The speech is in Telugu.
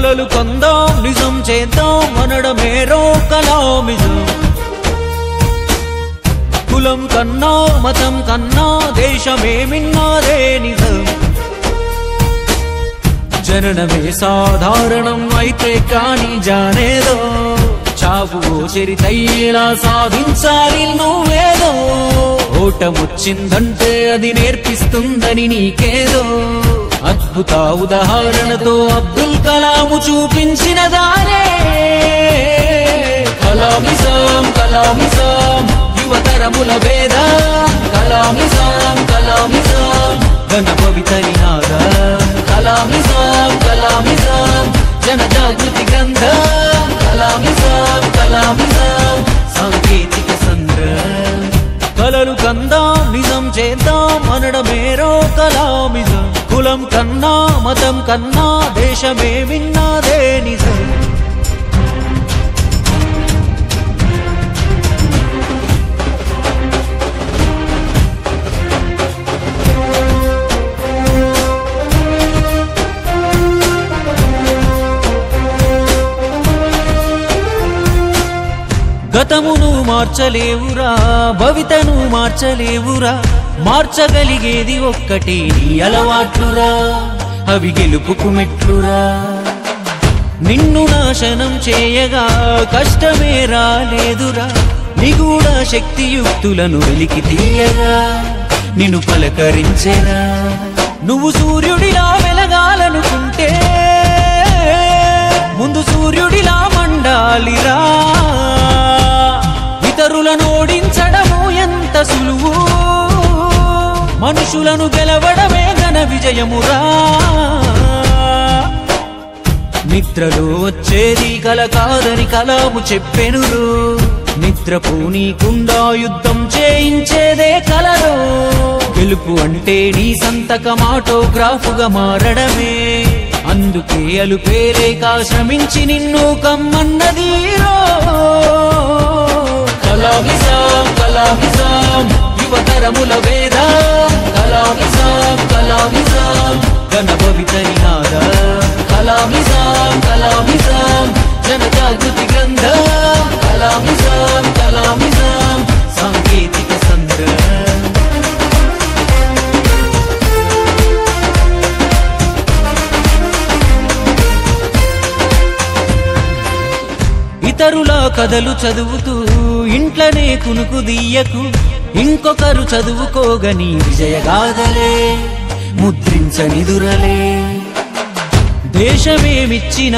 కలలు కందాం నిజం చేద్దాం అనడమేరో కలామిజం కులం కన్నా మతం కన్నా దేశమే మిన్నాదే నిజం జననమే సాధారణం అయితే కాని జానేదో చావు చరితయ్యేలా సాధించాలి నువ్వేదో ఓటమొచ్చిందంటే అది నేర్పిస్తుందని నీకేదో అద్భుత ఉదాహరణతో అబ్దుల్ కలాము చూపించిన దారే కలామిజం కలామిజం యువతరముల వేద కలామిజం కలామిజం ఘన పవిత్ర నినాదం కలామిజం కలామిజం జన జాగృతి గ్రంథం కలామిజం కలామిజం సాంకేతిక సంగ్రహం కలలు కందాం నిజం చేద్దాం అనడమేరో కలామిజం కులం కన్నా మతం కన్నా దేశమే విన్నాదే నిజం గతమును మార్చలేవురా భవితను మార్చలేవురా మార్చగలిగేది ఒక్కటే నీ అలవాట్లురా అవి గెలుపుకు మెట్లురా నిన్ను నాశనం చేయగా కష్టమే రాలేదురా నిగూఢ శక్తియుక్తులను వెలికి తీయగా నిన్ను పలకరించెరా నువ్వు సూర్యుడిలా వెలగాలనుకుంటే ముందు సూర్యుడిలా మండాలిరా ఇతరులను ఓడించడము ఎంత సులువు మనుషులను గెలవడమే ఘన విజయమురా నిద్రలో వచ్చేది కల కాదని కలాము చెప్పెనురు నిద్రపోనీకుండా యుద్ధం చేయించేదే కలలో గెలుపు అంటే నీ సంతకం ఆటోగ్రాఫుగా మారడమే అందుకే అలుపేలేక శ్రమించి నిన్ను కమ్మన్నది కలామిజం కలామిజం యువతరముల వేద కలామిజం కలామిజం ఘన పవిత్ర నినాదం కలామిజం కలామిజం జన జాగృతి గ్రంథం కలామిజం కలామిజం సాంకేతిక సంగ్రహం ఇతరుల కథలు చదువుతూ ఇంట్లోనే కునుకు దియ్యకు ఇంకొకరు చదువుకోగని విజయగాథలే ముద్రించనిదురలే దేశమేమిచ్చిన